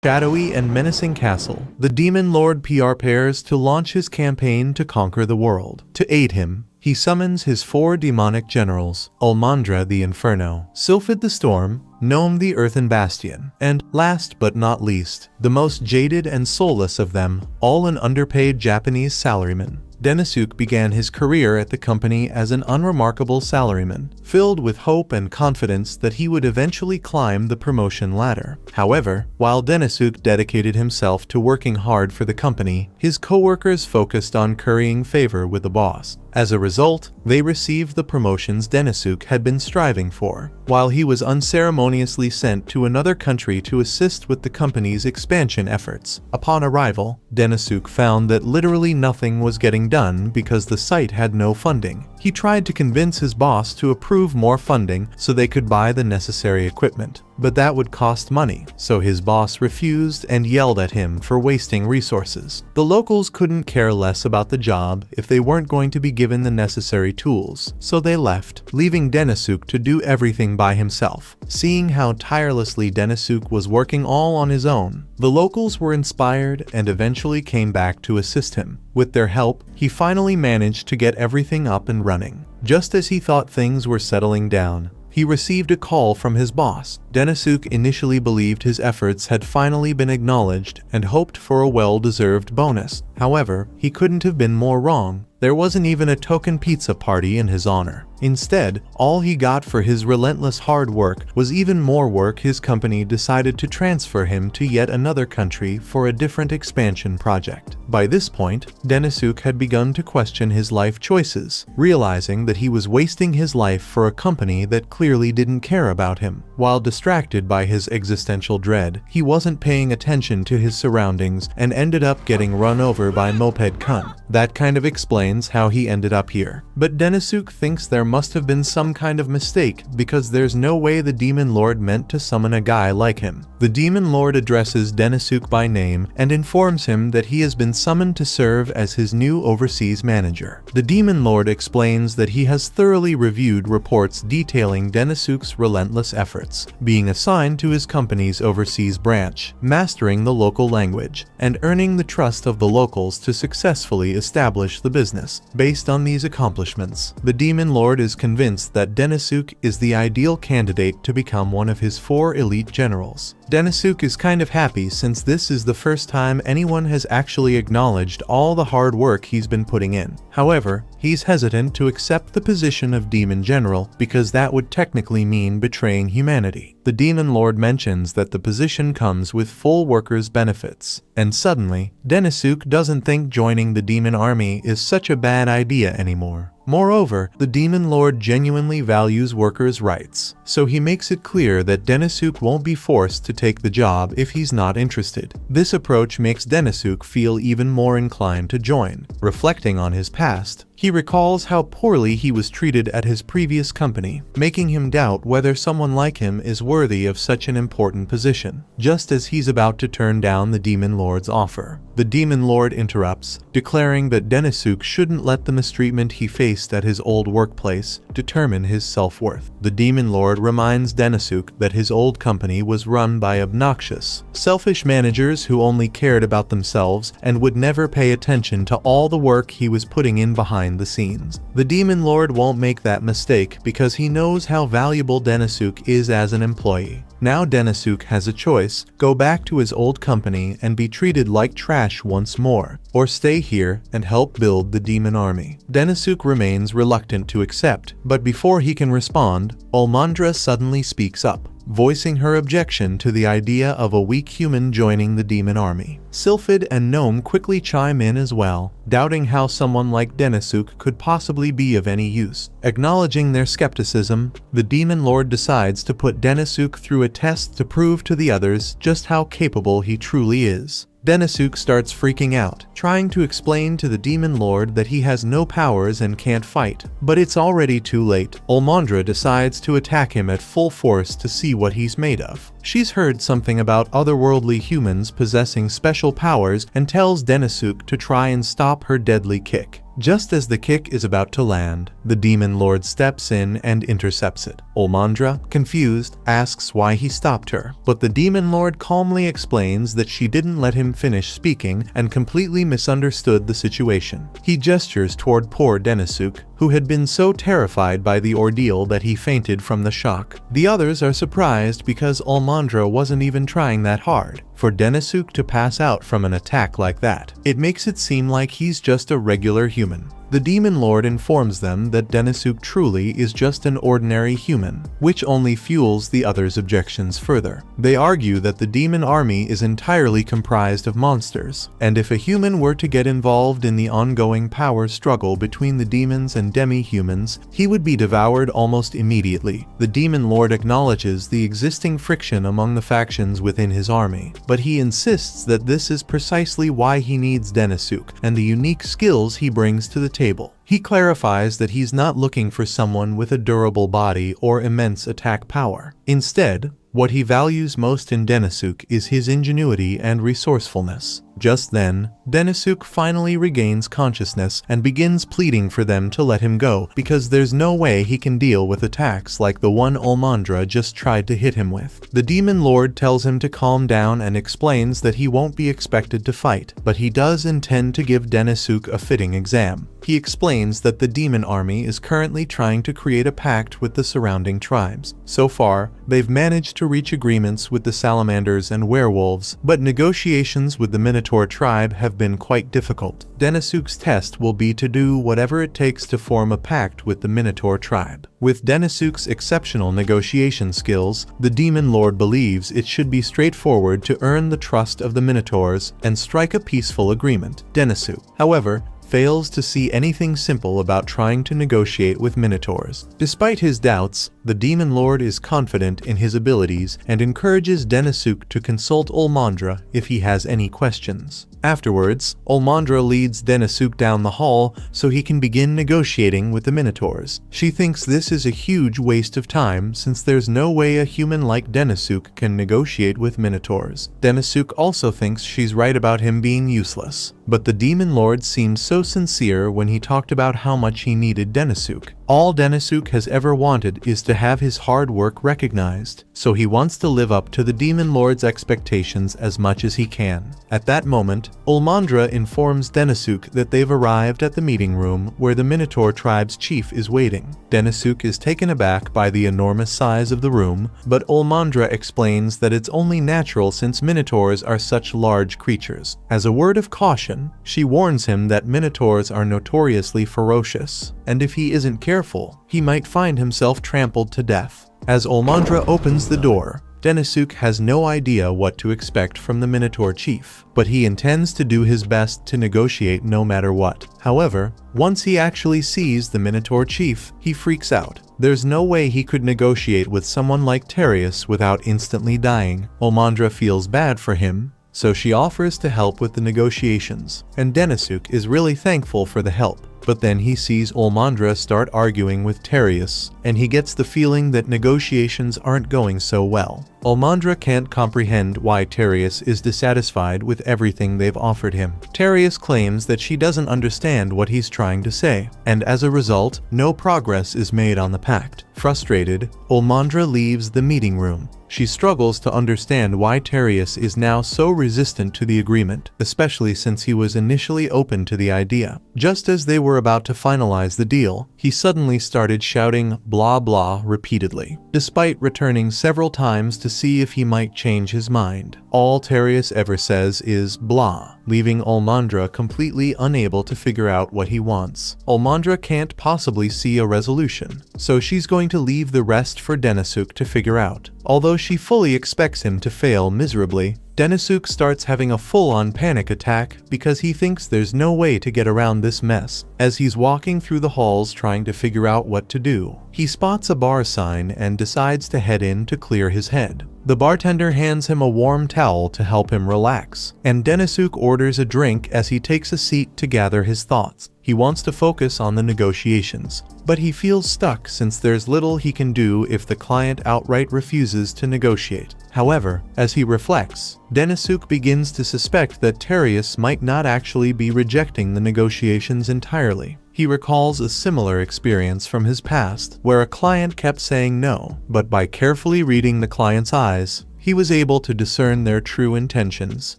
Shadowy and menacing castle, the Demon Lord prepares to launch his campaign to conquer the world. To aid him, he summons his 4 demonic generals, Ulmandra the Inferno, Sylphid the Storm, Gnome the Earthen Bastion, and, last but not least, the most jaded and soulless of them, all an underpaid Japanese salaryman. Denosuke began his career at the company as an unremarkable salaryman, filled with hope and confidence that he would eventually climb the promotion ladder. However, while Denosuke dedicated himself to working hard for the company, his co-workers focused on currying favor with the boss. As a result, they received the promotions Denosuke had been striving for, while he was unceremoniously sent to another country to assist with the company's expansion efforts. Upon arrival, Denosuke found that literally nothing was getting done because the site had no funding. He tried to convince his boss to approve more funding so they could buy the necessary equipment, but that would cost money, so his boss refused and yelled at him for wasting resources. The locals couldn't care less about the job if they weren't going to be given the necessary tools, so they left, leaving Denosuke to do everything by himself. Seeing how tirelessly Denosuke was working all on his own, the locals were inspired and eventually came back to assist him. With their help, he finally managed to get everything up and running. Just as he thought things were settling down, he received a call from his boss. Denosuke initially believed his efforts had finally been acknowledged and hoped for a well-deserved bonus. However, he couldn't have been more wrong. There wasn't even a token pizza party in his honor. Instead, all he got for his relentless hard work was even more work. His company decided to transfer him to yet another country for a different expansion project. By this point, Denosuke had begun to question his life choices, realizing that he was wasting his life for a company that clearly didn't care about him. While distracted by his existential dread, he wasn't paying attention to his surroundings and ended up getting run over by Moped Kun. That kind of explains how he ended up here. But Denosuke thinks there must have been some kind of mistake because there's no way the Demon Lord meant to summon a guy like him. The Demon Lord addresses Denosuke by name and informs him that he has been summoned to serve as his new overseas manager. The Demon Lord explains that he has thoroughly reviewed reports detailing Denosuke's relentless efforts, being assigned to his company's overseas branch, mastering the local language, and earning the trust of the locals to successfully establish the business. Based on these accomplishments, the Demon Lord is convinced that Denosuke is the ideal candidate to become one of his 4 elite generals. Denosuke is kind of happy since this is the first time anyone has actually acknowledged all the hard work he's been putting in. However, he's hesitant to accept the position of Demon General because that would technically mean betraying humanity. The Demon Lord mentions that the position comes with full workers' benefits, and suddenly, Denosuke doesn't think joining the Demon Army is such a bad idea anymore. Moreover, the Demon Lord genuinely values workers' rights, so he makes it clear that Denosuke won't be forced to take the job if he's not interested. This approach makes Denosuke feel even more inclined to join. Reflecting on his past, he recalls how poorly he was treated at his previous company, making him doubt whether someone like him is worthy of such an important position. Just as he's about to turn down the Demon Lord's offer, the Demon Lord interrupts, declaring that Denosuke shouldn't let the mistreatment he faced at his old workplace determine his self-worth. The Demon Lord reminds Denosuke that his old company was run by obnoxious, selfish managers who only cared about themselves and would never pay attention to all the work he was putting in behind the scenes. The Demon Lord won't make that mistake because he knows how valuable Denosuke is as an employee. Now Denosuke has a choice: go back to his old company and be treated like trash once more, or stay here and help build the Demon Army. Denosuke remains reluctant to accept, but before he can respond, Ulmandra suddenly speaks up, voicing her objection to the idea of a weak human joining the Demon Army. Sylphid and Gnome quickly chime in as well, doubting how someone like Denosuke could possibly be of any use. Acknowledging their skepticism, the Demon Lord decides to put Denosuke through a test to prove to the others just how capable he truly is. Denosuke starts freaking out, trying to explain to the Demon Lord that he has no powers and can't fight. But it's already too late. Ulmandra decides to attack him at full force to see what he's made of. She's heard something about otherworldly humans possessing special powers and tells Denosuke to try and stop her deadly kick. Just as the kick is about to land, the Demon Lord steps in and intercepts it. Olmandra, confused, asks why he stopped her, but the Demon Lord calmly explains that she didn't let him finish speaking and completely misunderstood the situation. He gestures toward poor Denisuk, who had been so terrified by the ordeal that he fainted from the shock. The others are surprised because Olmandra wasn't even trying that hard for Denisuk to pass out from an attack like that. It makes it seem like he's just a regular human. The Demon Lord informs them that Denisuk truly is just an ordinary human, which only fuels the others' objections further. They argue that the demon army is entirely comprised of monsters, and if a human were to get involved in the ongoing power struggle between the demons and demi-humans, he would be devoured almost immediately. The Demon Lord acknowledges the existing friction among the factions within his army, but he insists that this is precisely why he needs Denisuk and the unique skills he brings to the table. He clarifies that he's not looking for someone with a durable body or immense attack power. Instead, what he values most in Denisuk is his ingenuity and resourcefulness. Just then, Denisuk finally regains consciousness and begins pleading for them to let him go because there's no way he can deal with attacks like the one Olmandra just tried to hit him with. The Demon Lord tells him to calm down and explains that he won't be expected to fight, but he does intend to give Denisuk a fitting exam. He explains that the demon army is currently trying to create a pact with the surrounding tribes. So far, they've managed to reach agreements with the salamanders and werewolves, but negotiations with the Minotaur tribe have been quite difficult. Denisuk's test will be to do whatever it takes to form a pact with the Minotaur tribe. With Denisuk's exceptional negotiation skills, the Demon Lord believes it should be straightforward to earn the trust of the Minotaurs and strike a peaceful agreement. Denisuk, however, fails to see anything simple about trying to negotiate with Minotaurs. Despite his doubts, the Demon Lord is confident in his abilities and encourages Denisuk to consult Olmandra if he has any questions. Afterwards, Olmandra leads Denisuk down the hall so he can begin negotiating with the Minotaurs. She thinks this is a huge waste of time since there's no way a human like Denisuk can negotiate with Minotaurs. Denisuk also thinks she's right about him being useless, but the Demon Lord seemed so sincere when he talked about how much he needed Denisuk. All Denisuk has ever wanted is to have his hard work recognized, so he wants to live up to the Demon Lord's expectations as much as he can. At that moment, Olmandra informs Denisuk that they've arrived at the meeting room where the Minotaur tribe's chief is waiting. Denisuk is taken aback by the enormous size of the room, but Olmandra explains that it's only natural since Minotaurs are such large creatures. As a word of caution, she warns him that Minotaurs are notoriously ferocious, and if he isn't careful, he might find himself trampled to death. As Olmandra opens the door, Denisuk has no idea what to expect from the Minotaur chief, but he intends to do his best to negotiate no matter what. However, once he actually sees the Minotaur chief, he freaks out. There's no way he could negotiate with someone like Terius without instantly dying. Olmandra feels bad for him, so she offers to help with the negotiations, and Denisuk is really thankful for the help. But then he sees Olmandra start arguing with Terius, and he gets the feeling that negotiations aren't going so well. Olmandra can't comprehend why Terius is dissatisfied with everything they've offered him. Terius claims that she doesn't understand what he's trying to say, and as a result, no progress is made on the pact. Frustrated, Olmandra leaves the meeting room. She struggles to understand why Terius is now so resistant to the agreement, especially since he was initially open to the idea. Just as they were about to finalize the deal, he suddenly started shouting blah blah repeatedly, despite returning several times to see if he might change his mind. All Terius ever says is blah, leaving Olmandra completely unable to figure out what he wants. Olmandra can't possibly see a resolution, so she's going to leave the rest for Denisuk to figure out. Although she fully expects him to fail miserably, Denisuk starts having a full-on panic attack because he thinks there's no way to get around this mess. As he's walking through the halls trying to figure out what to do, he spots a bar sign and decides to head in to clear his head. The bartender hands him a warm towel to help him relax, and Denisuk orders a drink as he takes a seat to gather his thoughts. He wants to focus on the negotiations, but he feels stuck since there's little he can do if the client outright refuses to negotiate. However, as he reflects, Denisuk begins to suspect that Tereus might not actually be rejecting the negotiations entirely. He recalls a similar experience from his past, where a client kept saying no, but by carefully reading the client's eyes, he was able to discern their true intentions,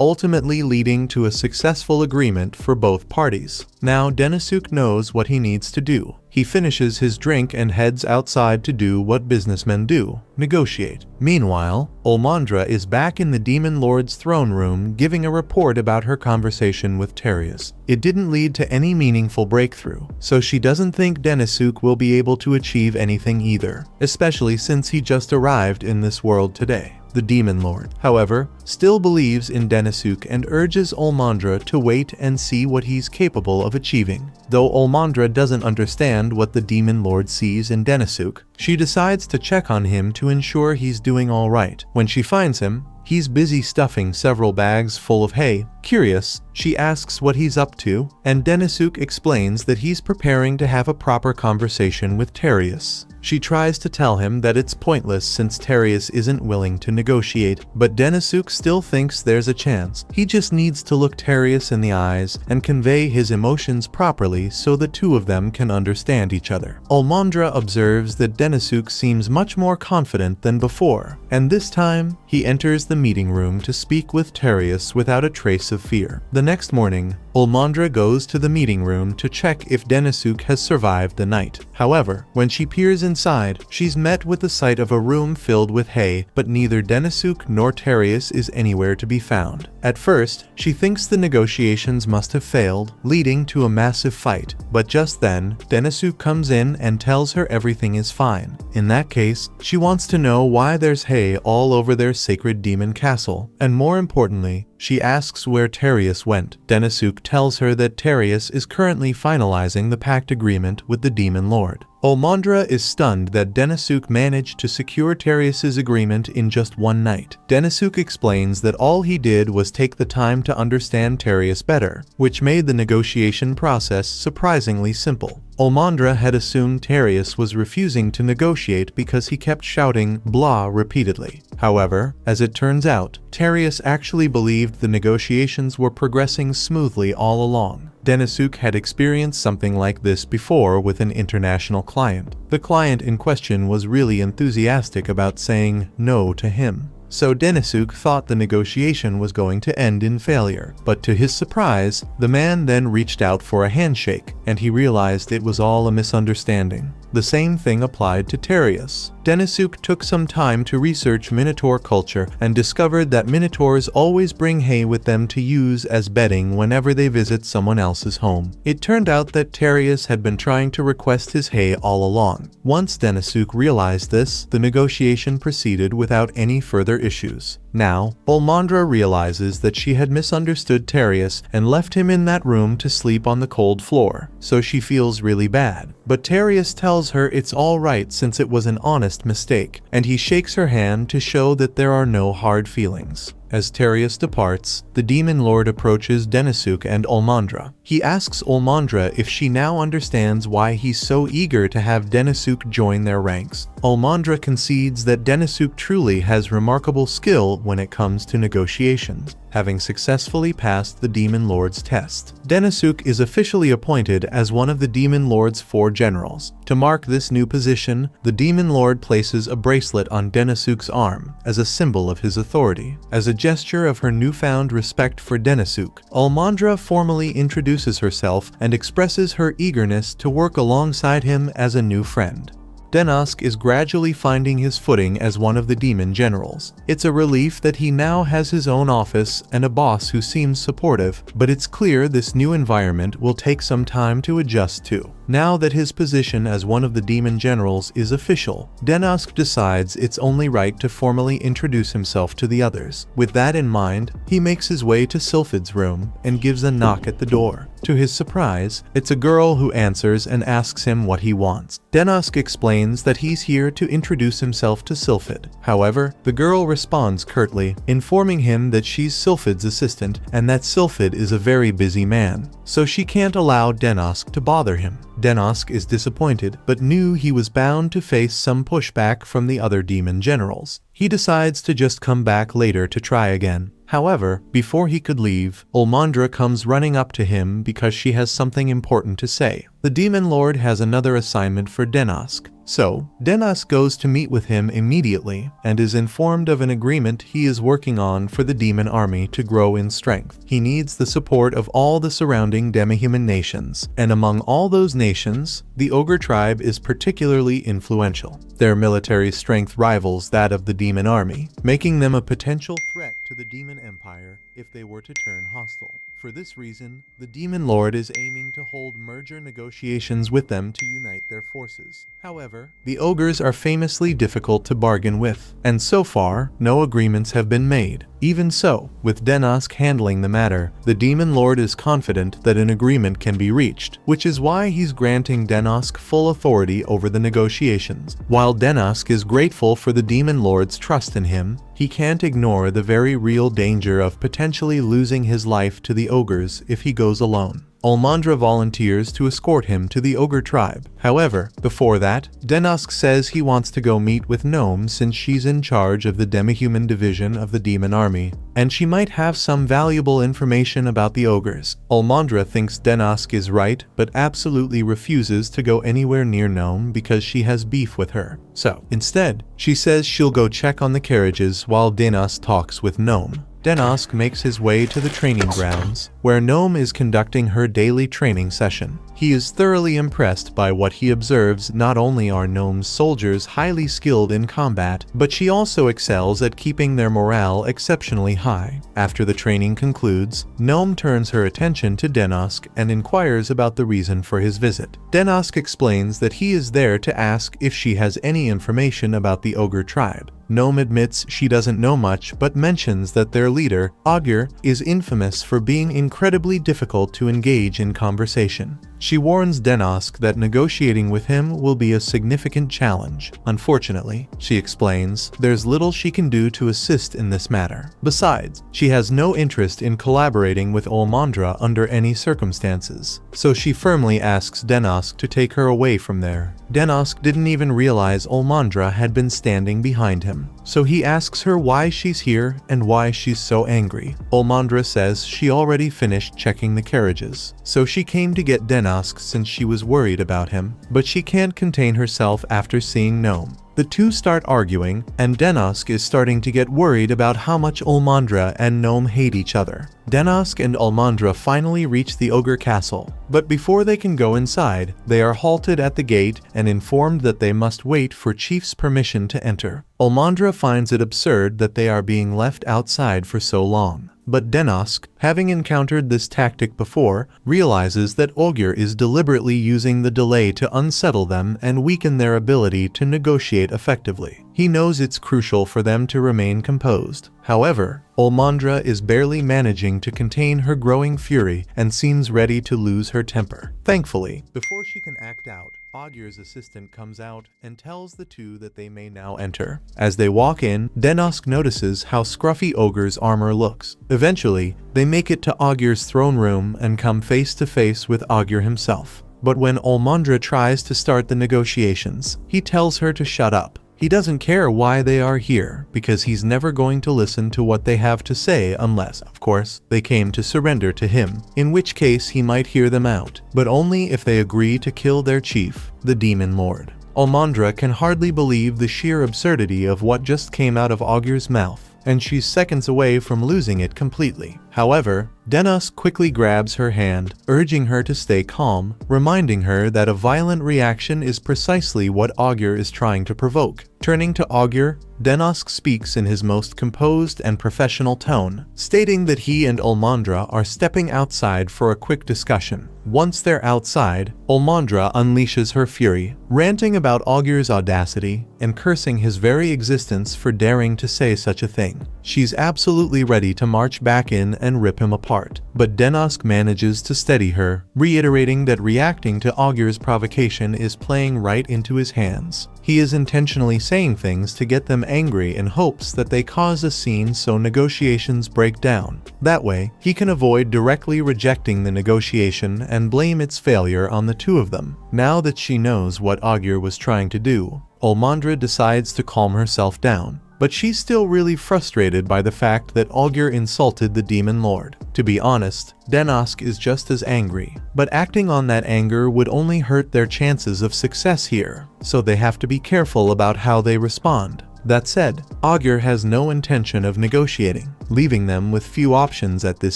ultimately leading to a successful agreement for both parties. Now Denisuk knows what he needs to do. He finishes his drink and heads outside to do what businessmen do, negotiate. Meanwhile, Olmandra is back in the Demon Lord's throne room giving a report about her conversation with Tereus. It didn't lead to any meaningful breakthrough, so she doesn't think Denisuk will be able to achieve anything either, especially since he just arrived in this world today. The Demon Lord, however, still believes in Denisuk and urges Olmandra to wait and see what he's capable of achieving. Though Olmandra doesn't understand what the Demon Lord sees in Denisuk, she decides to check on him to ensure he's doing all right. When she finds him, he's busy stuffing several bags full of hay. Curious, she asks what he's up to, and Denisuk explains that he's preparing to have a proper conversation with Tereus. She tries to tell him that it's pointless since Tereus isn't willing to negotiate, but Denisuk still thinks there's a chance. He just needs to look Tereus in the eyes and convey his emotions properly so the two of them can understand each other. Olmandra observes that Denisuk seems much more confident than before, and this time, he enters the meeting room to speak with Tereus without a trace of fear. The next morning, Olmandra goes to the meeting room to check if Denisuk has survived the night. However, when she peers inside, she's met with the sight of a room filled with hay, but neither Denisuk nor Tereus is anywhere to be found. At first, she thinks the negotiations must have failed, leading to a massive fight, but just then, Denisuk comes in and tells her everything is fine. In that case, she wants to know why there's hay all over their sacred demon castle, and more importantly, she asks where Tereus went. Denisuk tells her that Tereus is currently finalizing the pact agreement with the Demon Lord. Olmandra is stunned that Denisuk managed to secure Tereus's agreement in just one night. Denisuk explains that all he did was take the time to understand Tereus better, which made the negotiation process surprisingly simple. Olmandra had assumed Tereus was refusing to negotiate because he kept shouting blah repeatedly. However, as it turns out, Tereus actually believed the negotiations were progressing smoothly all along. Denisuk had experienced something like this before with an international client. The client in question was really enthusiastic about saying no to him. So Denisuk thought the negotiation was going to end in failure, but to his surprise, the man then reached out for a handshake, and he realized it was all a misunderstanding. The same thing applied to Tereus. Denisuk took some time to research Minotaur culture and discovered that Minotaurs always bring hay with them to use as bedding whenever they visit someone else's home. It turned out that Tereus had been trying to request his hay all along. Once Denisuk realized this, the negotiation proceeded without any further issues. Now, Olmandra realizes that she had misunderstood Tereus and left him in that room to sleep on the cold floor, so she feels really bad. But Tereus tells her it's all right since it was an honest mistake, and he shakes her hand to show that there are no hard feelings. As Tereus departs, the Demon Lord approaches Denisuk and Olmandra. He asks Olmandra if she now understands why he's so eager to have Denisuk join their ranks. Olmandra concedes that Denisuk truly has remarkable skill when it comes to negotiations, having successfully passed the Demon Lord's test. Denisuk is officially appointed as one of the Demon Lord's 4 generals. To mark this new position, the Demon Lord places a bracelet on Denisuk's arm as a symbol of his authority. As a gesture of her newfound respect for Denisuk, Olmandra formally introduces herself and expresses her eagerness to work alongside him as a new friend. Denisuk is gradually finding his footing as one of the demon generals. It's a relief that he now has his own office and a boss who seems supportive, but it's clear this new environment will take some time to adjust to. Now that his position as one of the demon generals is official, Denosk decides it's only right to formally introduce himself to the others. With that in mind, he makes his way to Sylphid's room and gives a knock at the door. To his surprise, it's a girl who answers and asks him what he wants. Denosk explains that he's here to introduce himself to Sylphid. However, the girl responds curtly, informing him that she's Sylphid's assistant and that Sylphid is a very busy man, so she can't allow Denosk to bother him. Denosk is disappointed, but knew he was bound to face some pushback from the other demon generals. He decides to just come back later to try again. However, before he could leave, Olmandra comes running up to him because she has something important to say. The Demon Lord has another assignment for Denosk, so Denosk goes to meet with him immediately and is informed of an agreement he is working on for the demon army to grow in strength. He needs the support of all the surrounding demi-human nations, and among all those nations, the Ogre tribe is particularly influential. Their military strength rivals that of the demon army, making them a potential threat to the demon empire if they were to turn hostile. For this reason, the Demon Lord is aiming to hold merger negotiations with them to unite their forces. However, the ogres are famously difficult to bargain with, and so far, no agreements have been made. Even so, with Denosk handling the matter, the Demon Lord is confident that an agreement can be reached, which is why he's granting Denosk full authority over the negotiations. While Denosk is grateful for the Demon Lord's trust in him, he can't ignore the very real danger of potentially losing his life to the ogres if he goes alone. Olmandra volunteers to escort him to the Ogre tribe. However, before that, Denosk says he wants to go meet with Gnome since she's in charge of the demi-human division of the demon army, and she might have some valuable information about the ogres. Olmandra thinks Denosk is right, but absolutely refuses to go anywhere near Gnome because she has beef with her. So, instead, she says she'll go check on the carriages while Denosk talks with Gnome. Denosk makes his way to the training grounds, where Gnome is conducting her daily training session. He is thoroughly impressed by what he observes. Not only are Gnome's soldiers highly skilled in combat, but she also excels at keeping their morale exceptionally high. After the training concludes, Gnome turns her attention to Denosk and inquires about the reason for his visit. Denosk explains that he is there to ask if she has any information about the Ogre tribe. Gnome admits she doesn't know much, but mentions that their leader, Augur, is infamous for being incredibly difficult to engage in conversation. She warns Denosk that negotiating with him will be a significant challenge. Unfortunately, she explains, there's little she can do to assist in this matter. Besides, she has no interest in collaborating with Olmandra under any circumstances, so she firmly asks Denosk to take her away from there. Denosk didn't even realize Olmandra had been standing behind him, so he asks her why she's here and why she's so angry. Olmandra says she already finished checking the carriages, so she came to get Denosk since she was worried about him, but she can't contain herself after seeing Gnome. The two start arguing, and Denosk is starting to get worried about how much Olmandra and Gnome hate each other. Denosk and Olmandra finally reach the Ogre castle, but before they can go inside, they are halted at the gate and informed that they must wait for Chief's permission to enter. Olmandra finds it absurd that they are being left outside for so long. But Denosk, having encountered this tactic before, realizes that Augur is deliberately using the delay to unsettle them and weaken their ability to negotiate effectively. He knows it's crucial for them to remain composed. However, Olmandra is barely managing to contain her growing fury and seems ready to lose her temper. Thankfully, before she can act out, Augur's assistant comes out and tells the two that they may now enter. As they walk in, Denosk notices how scruffy Augur's armor looks. Eventually, they make it to Augur's throne room and come face to face with Augur himself. But when Olmandra tries to start the negotiations, he tells her to shut up. He doesn't care why they are here, because he's never going to listen to what they have to say unless, of course, they came to surrender to him, in which case he might hear them out, but only if they agree to kill their chief, the Demon Lord. Olmandra can hardly believe the sheer absurdity of what just came out of Augur's mouth, and she's seconds away from losing it completely. However, Denosk quickly grabs her hand, urging her to stay calm, reminding her that a violent reaction is precisely what Augur is trying to provoke. Turning to Augur, Denosk speaks in his most composed and professional tone, stating that he and Olmandra are stepping outside for a quick discussion. Once they're outside, Olmandra unleashes her fury, ranting about Augur's audacity and cursing his very existence for daring to say such a thing. She's absolutely ready to march back in and rip him apart, but Denosk manages to steady her, reiterating that reacting to Augur's provocation is playing right into his hands. He is intentionally saying things to get them angry in hopes that they cause a scene so negotiations break down. That way, he can avoid directly rejecting the negotiation and blame its failure on the two of them. Now that she knows what Augur was trying to do, Olmandra decides to calm herself down. But she's still really frustrated by the fact that Augur insulted the Demon Lord. To be honest, Denosk is just as angry, but acting on that anger would only hurt their chances of success here, so they have to be careful about how they respond. That said, Augur has no intention of negotiating, leaving them with few options at this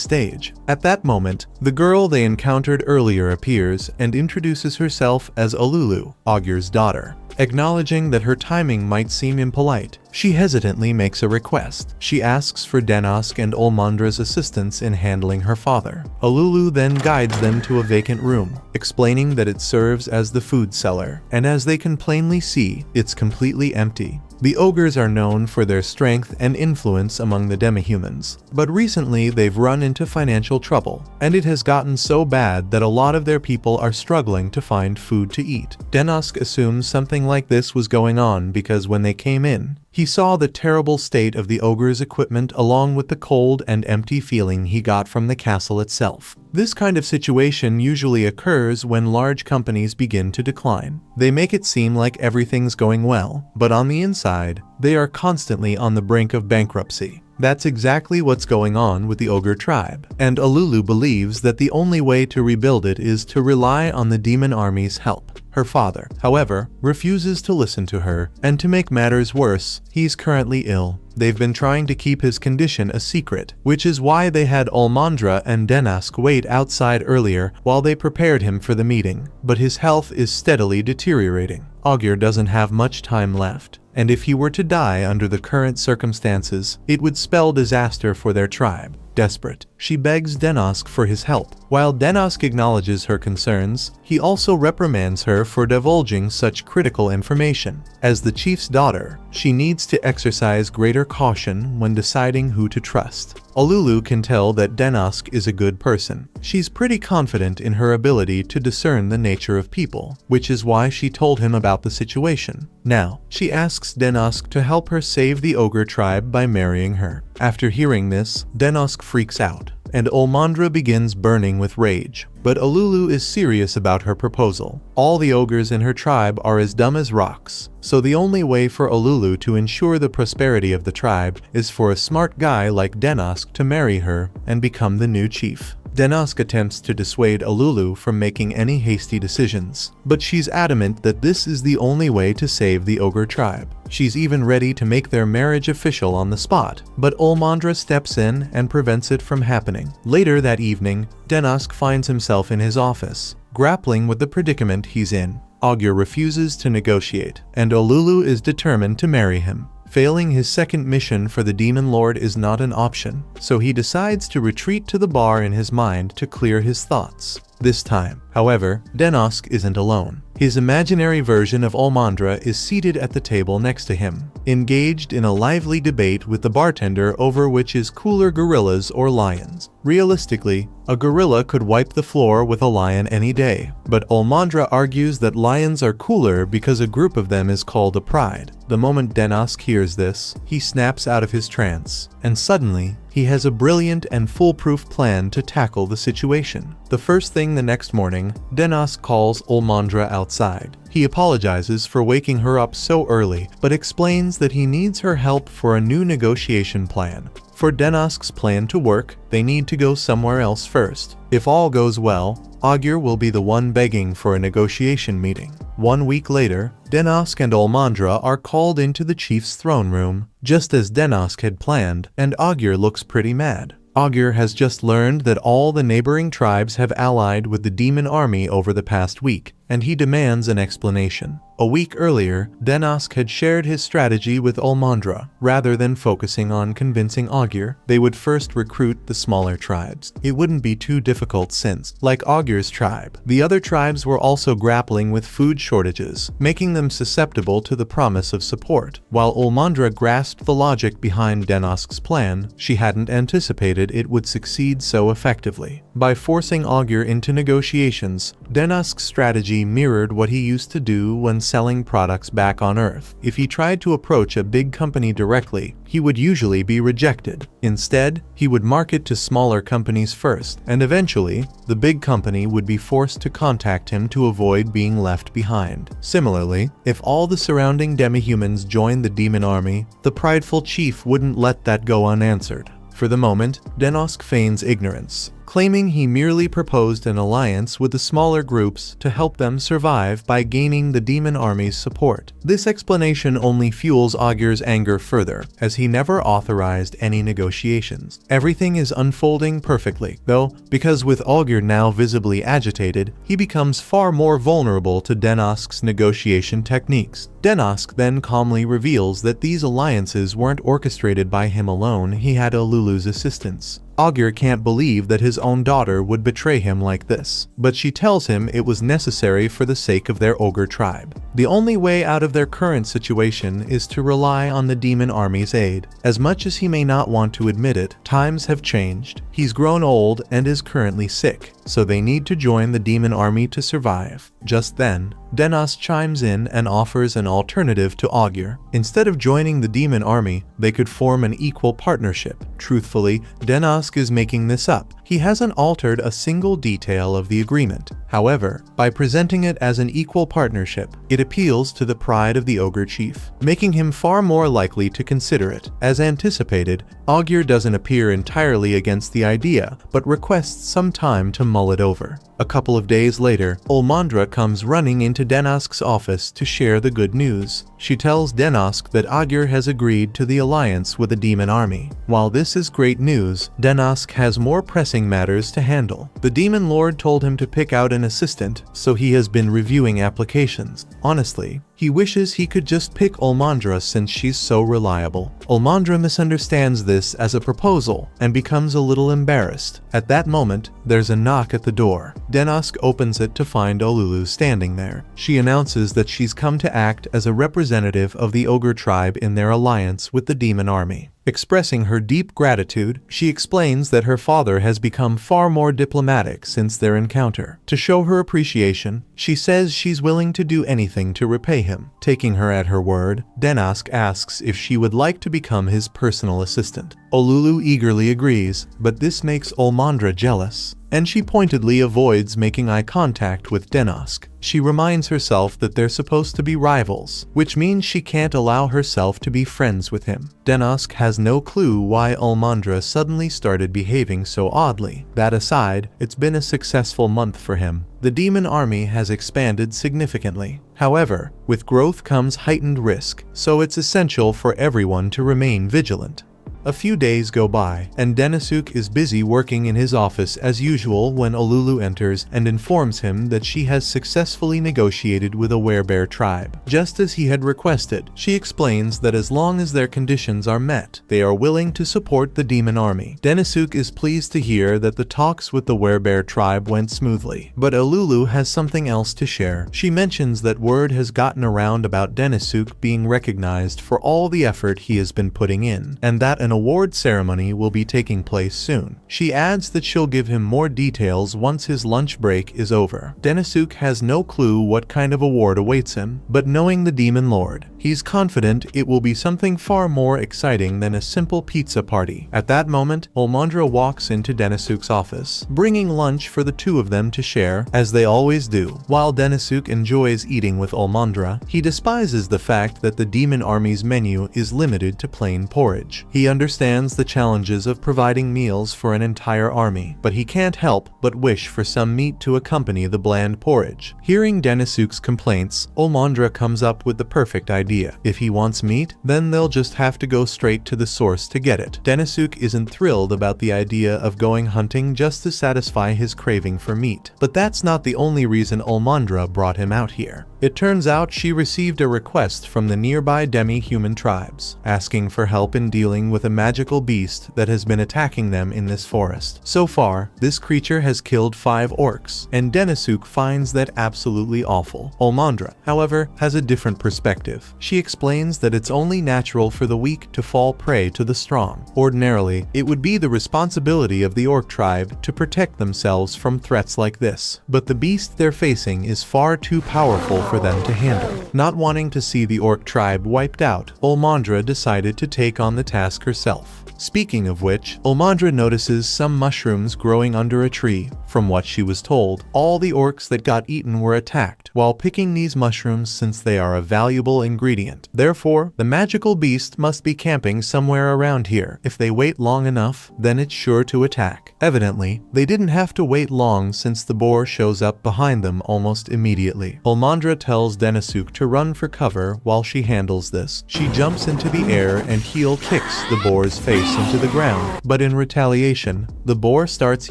stage. At that moment, the girl they encountered earlier appears and introduces herself as Olulu, Augur's daughter. Acknowledging that her timing might seem impolite, she hesitantly makes a request. She asks for Denosk and Olmandra's assistance in handling her father. Olulu then guides them to a vacant room, explaining that it serves as the food cellar, and as they can plainly see, it's completely empty. The ogres are known for their strength and influence among the demihumans, but recently they've run into financial trouble, and it has gotten so bad that a lot of their people are struggling to find food to eat. Denosk assumes something like this was going on because when they came in, he saw the terrible state of the ogre's equipment along with the cold and empty feeling he got from the castle itself. This kind of situation usually occurs when large companies begin to decline. They make it seem like everything's going well, but on the inside, they are constantly on the brink of bankruptcy. That's exactly what's going on with the ogre tribe, and Olulu believes that the only way to rebuild it is to rely on the demon army's help. Her father, however, refuses to listen to her, and to make matters worse, he's currently ill. They've been trying to keep his condition a secret, which is why they had Olmandra and Denosk wait outside earlier while they prepared him for the meeting. But his health is steadily deteriorating. Augur doesn't have much time left, and if he were to die under the current circumstances, it would spell disaster for their tribe. Desperate, she begs Denosk for his help. While Denosk acknowledges her concerns, he also reprimands her for divulging such critical information. As the chief's daughter, she needs to exercise greater caution when deciding who to trust. Olulu can tell that Denosk is a good person. She's pretty confident in her ability to discern the nature of people, which is why she told him about the situation. Now, she asks Denosk to help her save the ogre tribe by marrying her. After hearing this, Denosk freaks out, and Olmandra begins burning with rage. But Olulu is serious about her proposal. All the ogres in her tribe are as dumb as rocks, so the only way for Olulu to ensure the prosperity of the tribe is for a smart guy like Denosk to marry her and become the new chief. Denosk attempts to dissuade Olulu from making any hasty decisions, but she's adamant that this is the only way to save the ogre tribe. She's even ready to make their marriage official on the spot, but Olmandra steps in and prevents it from happening. Later that evening, Denosk finds himself in his office, grappling with the predicament he's in. Augur refuses to negotiate, and Olulu is determined to marry him. Failing his second mission for the Demon Lord is not an option, so he decides to retreat to the bar in his mind to clear his thoughts. This time, however, Denosk isn't alone. His imaginary version of Olmandra is seated at the table next to him, engaged in a lively debate with the bartender over which is cooler, gorillas or lions. Realistically, a gorilla could wipe the floor with a lion any day, but Olmandra argues that lions are cooler because a group of them is called a pride. The moment Denosk hears this, he snaps out of his trance, and suddenly, he has a brilliant and foolproof plan to tackle the situation. The first thing the next morning, Denosk calls Olmandra outside. He apologizes for waking her up so early, but explains that he needs her help for a new negotiation plan. For Denosk's plan to work, they need to go somewhere else first. If all goes well, Augur will be the one begging for a negotiation meeting. 1 week later, Denosk and Olmandra are called into the chief's throne room, just as Denosk had planned, and Augur looks pretty mad. Augur has just learned that all the neighboring tribes have allied with the demon army over the past week, and he demands an explanation. A week earlier, Denosk had shared his strategy with Olmandra. Rather than focusing on convincing Augur, they would first recruit the smaller tribes. It wouldn't be too difficult since, like Augur's tribe, the other tribes were also grappling with food shortages, making them susceptible to the promise of support. While Olmandra grasped the logic behind Denosk's plan, she hadn't anticipated it would succeed so effectively. By forcing Augur into negotiations, Denosk's strategy mirrored what he used to do when selling products back on Earth. If he tried to approach a big company directly, he would usually be rejected. Instead, he would market to smaller companies first, and eventually, the big company would be forced to contact him to avoid being left behind. Similarly, if all the surrounding demi-humans joined the demon army, the prideful chief wouldn't let that go unanswered. For the moment, Denosk feigns ignorance, claiming he merely proposed an alliance with the smaller groups to help them survive by gaining the demon army's support. This explanation only fuels Augur's anger further, as he never authorized any negotiations. Everything is unfolding perfectly, though, because with Augur now visibly agitated, he becomes far more vulnerable to Denosk's negotiation techniques. Denosk then calmly reveals that these alliances weren't orchestrated by him alone, he had Olulu's assistance. Augur can't believe that his own daughter would betray him like this, but she tells him it was necessary for the sake of their ogre tribe. The only way out of their current situation is to rely on the demon army's aid. As much as he may not want to admit it, times have changed. He's grown old and is currently sick, so they need to join the demon army to survive. Just then, Denosk chimes in and offers an alternative to Augur. Instead of joining the demon army, they could form an equal partnership. Truthfully, Denosk is making this up. He hasn't altered a single detail of the agreement. However, by presenting it as an equal partnership, it appeals to the pride of the ogre chief, making him far more likely to consider it. As anticipated, Augur doesn't appear entirely against the idea, but requests some time to mull it over. A couple of days later, Olmandra comes running into Denosk's office to share the good news. She tells Denosk that Augur has agreed to the alliance with the demon army. While this is great news, Denosk has more pressing matters to handle. The demon lord told him to pick out an assistant, so he has been reviewing applications. Honestly, he wishes he could just pick Olmandra since she's so reliable. Olmandra misunderstands this as a proposal and becomes a little embarrassed. At that moment, there's a knock at the door. Denosk opens it to find Olulu standing there. She announces that she's come to act as a representative of the ogre tribe in their alliance with the demon army. Expressing her deep gratitude, she explains that her father has become far more diplomatic since their encounter. To show her appreciation, she says she's willing to do anything to repay him. Taking her at her word, Denosk asks if she would like to become his personal assistant. Olulu eagerly agrees, but this makes Olmandra jealous, and she pointedly avoids making eye contact with Denosk. She reminds herself that they're supposed to be rivals, which means she can't allow herself to be friends with him. Denosk has no clue why Olmandra suddenly started behaving so oddly. That aside, it's been a successful month for him. The demon army has expanded significantly. However, with growth comes heightened risk, so it's essential for everyone to remain vigilant. A few days go by, and Denisuk is busy working in his office as usual when Olulu enters and informs him that she has successfully negotiated with a werebear tribe. Just as he had requested, she explains that as long as their conditions are met, they are willing to support the demon army. Denisuk is pleased to hear that the talks with the werebear tribe went smoothly, but Olulu has something else to share. She mentions that word has gotten around about Denisuk being recognized for all the effort he has been putting in, and that an award ceremony will be taking place soon. She adds that she'll give him more details once his lunch break is over. Denisuk has no clue what kind of award awaits him, but knowing the demon lord, he's confident it will be something far more exciting than a simple pizza party. At that moment, Olmandra walks into Denisuk's office, bringing lunch for the two of them to share, as they always do. While Denisuk enjoys eating with Olmandra, he despises the fact that the demon army's menu is limited to plain porridge. He understands the challenges of providing meals for an entire army, but he can't help but wish for some meat to accompany the bland porridge. Hearing Denisuk's complaints, Olmandra comes up with the perfect idea. idea. If he wants meat, then they'll just have to go straight to the source to get it. Denisuk isn't thrilled about the idea of going hunting just to satisfy his craving for meat. But that's not the only reason Olmandra brought him out here. It turns out she received a request from the nearby demi-human tribes, asking for help in dealing with a magical beast that has been attacking them in this forest. So far, this creature has killed 5 orcs, and Denisuk finds that absolutely awful. Olmandra, however, has a different perspective. She explains that it's only natural for the weak to fall prey to the strong. Ordinarily, it would be the responsibility of the orc tribe to protect themselves from threats like this, but the beast they're facing is far too powerful for them to handle. Not wanting to see the orc tribe wiped out, Olmandra decided to take on the task herself. Speaking of which, Olmandra notices some mushrooms growing under a tree. From what she was told, all the orcs that got eaten were attacked while picking these mushrooms since they are a valuable ingredient. Therefore, the magical beast must be camping somewhere around here. If they wait long enough, then it's sure to attack. Evidently, they didn't have to wait long since the boar shows up behind them almost immediately. Olmandra tells Denisuk to run for cover while she handles this. She jumps into the air and heel kicks the boar's face into the ground, but in retaliation, the boar starts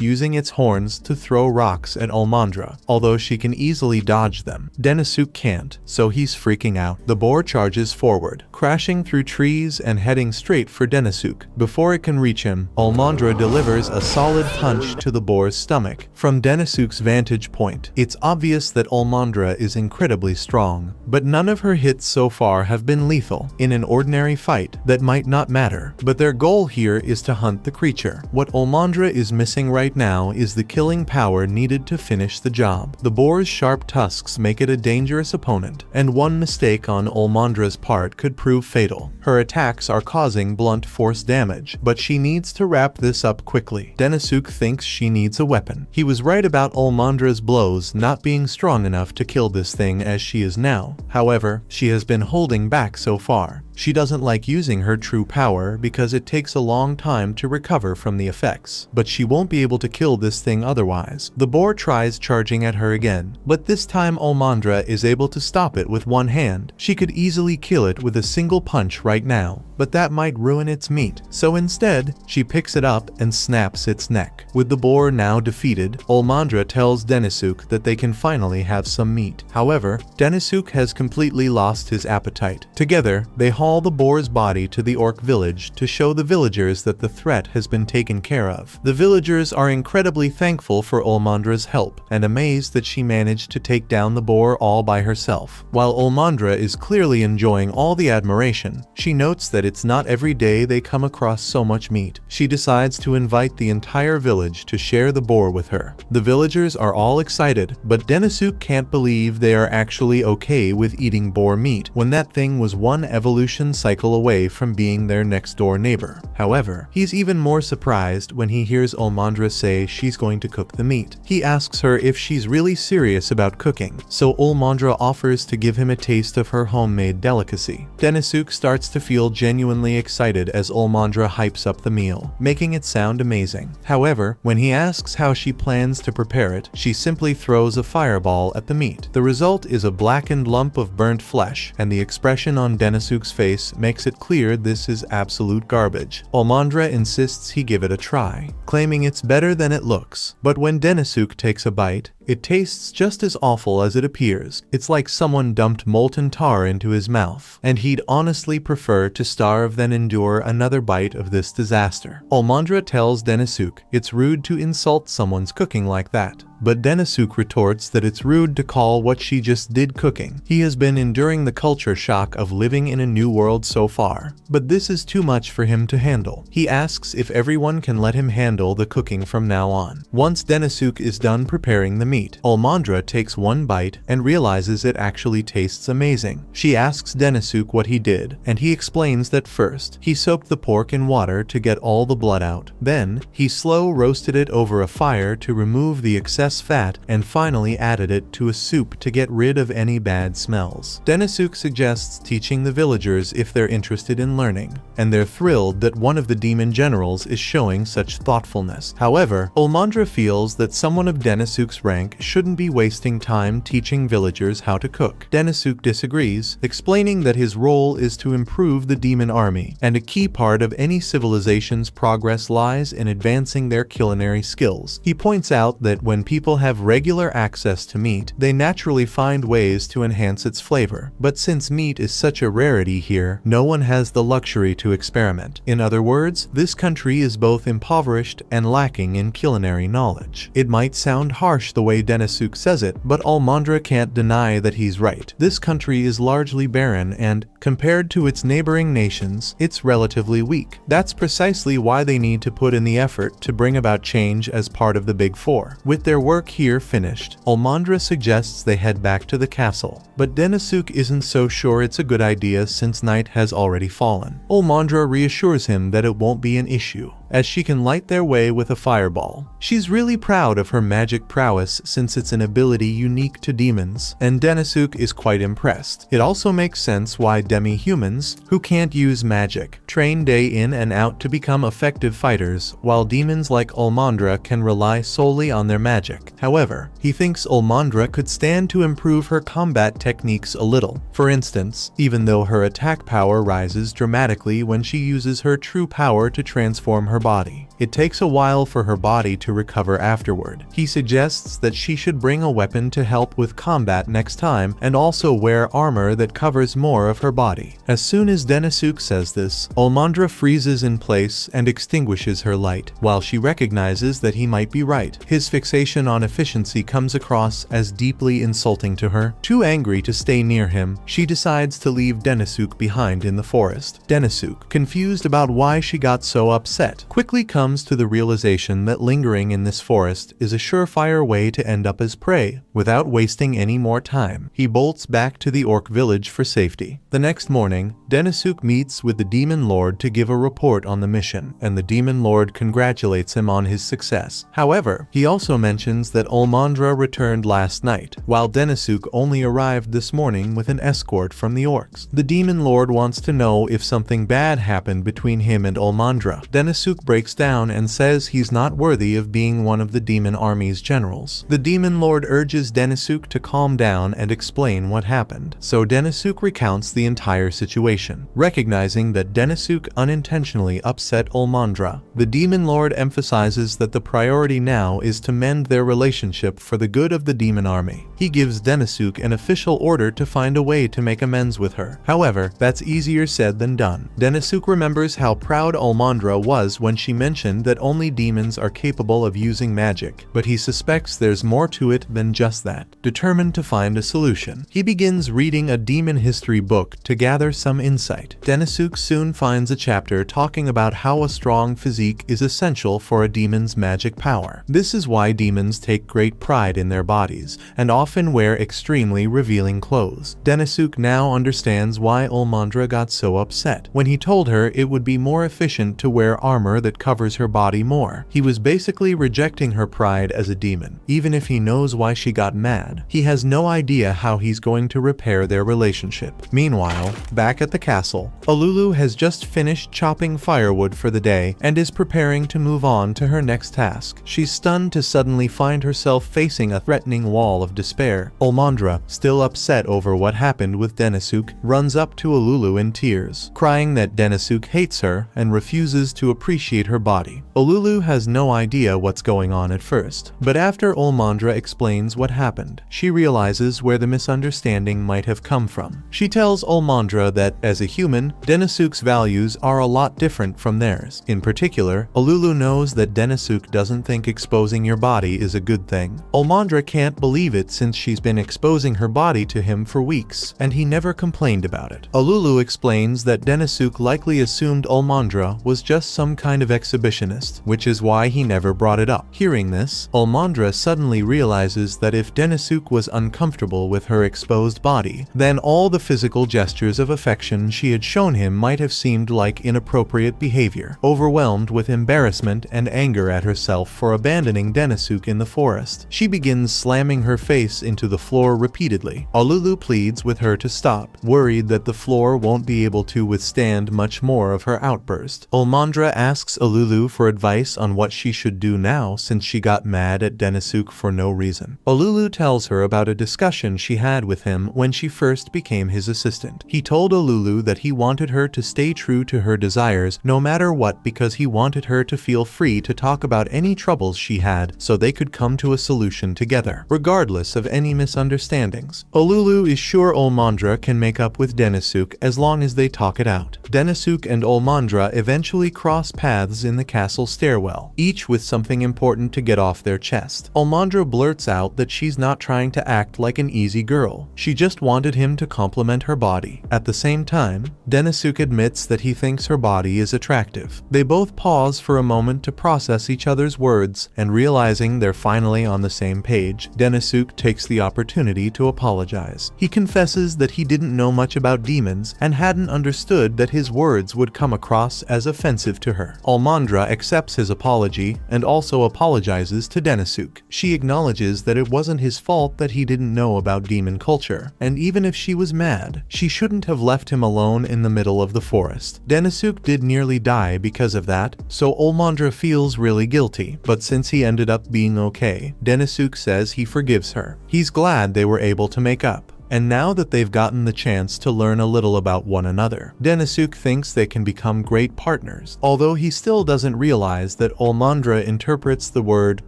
using its horns to throw rocks at Olmandra, although she can easily dodge them. Denisuk can't, so he's freaking out. The boar charges forward, crashing through trees and heading straight for Denisuk. Before it can reach him, Olmandra delivers a solid punch to the boar's stomach. From Denisuk's vantage point, it's obvious that Olmandra is incredibly strong, but none of her hits so far have been lethal. In an ordinary fight, that might not matter, but their goal here is to hunt the creature. What Olmandra is missing right now is the killing power needed to finish the job. The boar's sharp tusks make it a dangerous opponent, and one mistake on Olmandra's part could prove fatal. Her attacks are causing blunt force damage, but she needs to wrap this up quickly. Denisuk thinks she needs a weapon. He was right about Olmandra's blows not being strong enough to kill this thing as she is now. However, she has been holding back so far. She doesn't like using her true power because it takes a long time to recover from the effects, but she won't be able to kill this thing otherwise. The boar tries charging at her again, but this time Olmandra is able to stop it with one hand. She could easily kill it with a single punch right now, but that might ruin its meat. So instead, she picks it up and snaps its neck. With the boar now defeated, Olmandra tells Denisuk that they can finally have some meat. However, Denisuk has completely lost his appetite. Together, they haul the boar's body to the orc village to show the villagers that the threat has been taken care of. The villagers are incredibly thankful for Olmandra's help and amazed that she managed to take down the boar all by herself. While Olmandra is clearly enjoying all the admiration, she notes that it's not every day they come across so much meat. She decides to invite the entire village to share the boar with her. The villagers are all excited, but Denisuk can't believe they are actually okay with eating boar meat when that thing was one evolution cycle away from being their next door neighbor. However, he's even more surprised when he hears Olmandra say she's going to cook the meat. He asks her if she's really serious about cooking, so Olmandra offers to give him a taste of her homemade delicacy. Denisuk starts to feel genuinely excited as Olmandra hypes up the meal, making it sound amazing. However, when he asks how she plans to prepare it, she simply throws a fireball at the meat. The result is a blackened lump of burnt flesh, and the expression on Denisuk's face makes it clear this is absolute garbage. Olmandra insists he give it a try, claiming it's better than it looks. But when Denisuk takes a bite, it tastes just as awful as it appears. It's like someone dumped molten tar into his mouth, and he'd honestly prefer to starve than endure another bite of this disaster. Olmandra tells Denisuk it's rude to insult someone's cooking like that, but Denisuk retorts that it's rude to call what she just did cooking. He has been enduring the culture shock of living in a new world so far, but this is too much for him to handle. He asks if everyone can let him handle the cooking from now on. Once Denisuk is done preparing the meat, Olmandra takes one bite and realizes it actually tastes amazing. She asks Denisuk what he did, and he explains that first, he soaked the pork in water to get all the blood out. Then, he slow roasted it over a fire to remove the excess compress fat, and finally added it to a soup to get rid of any bad smells. Denisuk suggests teaching the villagers if they're interested in learning, and they're thrilled that one of the demon generals is showing such thoughtfulness. However, Olmandra feels that someone of Denisuk's rank shouldn't be wasting time teaching villagers how to cook. Denisuk disagrees, explaining that his role is to improve the demon army, and a key part of any civilization's progress lies in advancing their culinary skills. He points out that when people have regular access to meat, they naturally find ways to enhance its flavor. But since meat is such a rarity here, no one has the luxury to experiment. In other words, this country is both impoverished and lacking in culinary knowledge. It might sound harsh the way Denisuk says it, but Olmandra can't deny that he's right. This country is largely barren and, compared to its neighboring nations, it's relatively weak. That's precisely why they need to put in the effort to bring about change as part of the Big Four. With their work here finished, Olmandra suggests they head back to the castle, but Denisuk isn't so sure it's a good idea since night has already fallen. Olmandra reassures him that it won't be an issue, as she can light their way with a fireball. She's really proud of her magic prowess since it's an ability unique to demons, and Denisuk is quite impressed. It also makes sense why demi-humans, who can't use magic, train day in and out to become effective fighters, while demons like Olmandra can rely solely on their magic. However, he thinks Olmandra could stand to improve her combat techniques a little. For instance, even though her attack power rises dramatically when she uses her true power to transform her body, it takes a while for her body to recover afterward. He suggests that she should bring a weapon to help with combat next time and also wear armor that covers more of her body. As soon as Denisuk says this, Olmandra freezes in place and extinguishes her light, while she recognizes that he might be right. His fixation on efficiency comes across as deeply insulting to her. Too angry to stay near him, she decides to leave Denisuk behind in the forest. Denisuk, confused about why she got so upset, quickly comes to the realization that lingering in this forest is a surefire way to end up as prey. Without wasting any more time, he bolts back to the orc village for safety. The next morning, Denisuk meets with the Demon Lord to give a report on the mission, and the Demon Lord congratulates him on his success. However, he also mentions that Olmandra returned last night, while Denisuk only arrived this morning with an escort from the orcs. The Demon Lord wants to know if something bad happened between him and Olmandra. Denisuk breaks down and says he's not worthy of being one of the demon army's generals. The Demon Lord urges Denisuk to calm down and explain what happened, so Denisuk recounts the entire situation. Recognizing that Denisuk unintentionally upset Olmandra, the Demon Lord emphasizes that the priority now is to mend their relationship for the good of the demon army. He gives Denisuk an official order to find a way to make amends with her. However, that's easier said than done. Denisuk remembers how proud Olmandra was when she mentioned that only demons are capable of using magic, but he suspects there's more to it than just that. Determined to find a solution, he begins reading a demon history book to gather some insight. Denisuk soon finds a chapter talking about how a strong physique is essential for a demon's magic power. This is why demons take great pride in their bodies and often wear extremely revealing clothes. Denisuk now understands why Olmandra got so upset when he told her it would be more efficient to wear armor that covers her body more. He was basically rejecting her pride as a demon. Even if he knows why she got mad, he has no idea how he's going to repair their relationship. Meanwhile, back at the castle, Olulu has just finished chopping firewood for the day and is preparing to move on to her next task. She's stunned to suddenly find herself facing a threatening wall of despair. Olmandra, still upset over what happened with Denisuk, runs up to Olulu in tears, crying that Denisuk hates her and refuses to appreciate her body. Olulu has no idea what's going on at first, but after Olmandra explains what happened, she realizes where the misunderstanding might have come from. She tells Olmandra that, as a human, Denisuk's values are a lot different from theirs. In particular, Olulu knows that Denisuk doesn't think exposing your body is a good thing. Olmandra can't believe it since she's been exposing her body to him for weeks, and he never complained about it. Olulu explains that Denisuk likely assumed Olmandra was just some kind of exhibitionist, which is why he never brought it up. Hearing this, Olmandra suddenly realizes that if Denisuk was uncomfortable with her exposed body, then all the physical gestures of affection affection she had shown him might have seemed like inappropriate behavior. Overwhelmed with embarrassment and anger at herself for abandoning Denosuke in the forest, she begins slamming her face into the floor repeatedly. Olulu pleads with her to stop, worried that the floor won't be able to withstand much more of her outburst. Olmandra asks Olulu for advice on what she should do now since she got mad at Denosuke for no reason. Olulu tells her about a discussion she had with him when she first became his assistant. He told Olulu that he wanted her to stay true to her desires no matter what because he wanted her to feel free to talk about any troubles she had so they could come to a solution together, regardless of any misunderstandings. Olulu is sure Olmandra can make up with Denosuke as long as they talk it out. Denosuke and Olmandra eventually cross paths in the castle stairwell, each with something important to get off their chest. Olmandra blurts out that she's not trying to act like an easy girl. She just wanted him to compliment her body. At the same time, Denosuke admits that he thinks her body is attractive. They both pause for a moment to process each other's words, and realizing they're finally on the same page, Denosuke takes the opportunity to apologize. He confesses that he didn't know much about demons and hadn't understood that his words would come across as offensive to her. Olmandra accepts his apology and also apologizes to Denosuke. She acknowledges that it wasn't his fault that he didn't know about demon culture, and even if she was mad, she shouldn't have left him alone in the middle of the forest. Denosuke did nearly die because of that, so Olmandra feels really guilty, but since he ended up being okay, Denosuke says he forgives her. He's glad they were able to make up. And now that they've gotten the chance to learn a little about one another, Denosuke thinks they can become great partners, although he still doesn't realize that Olmandra interprets the word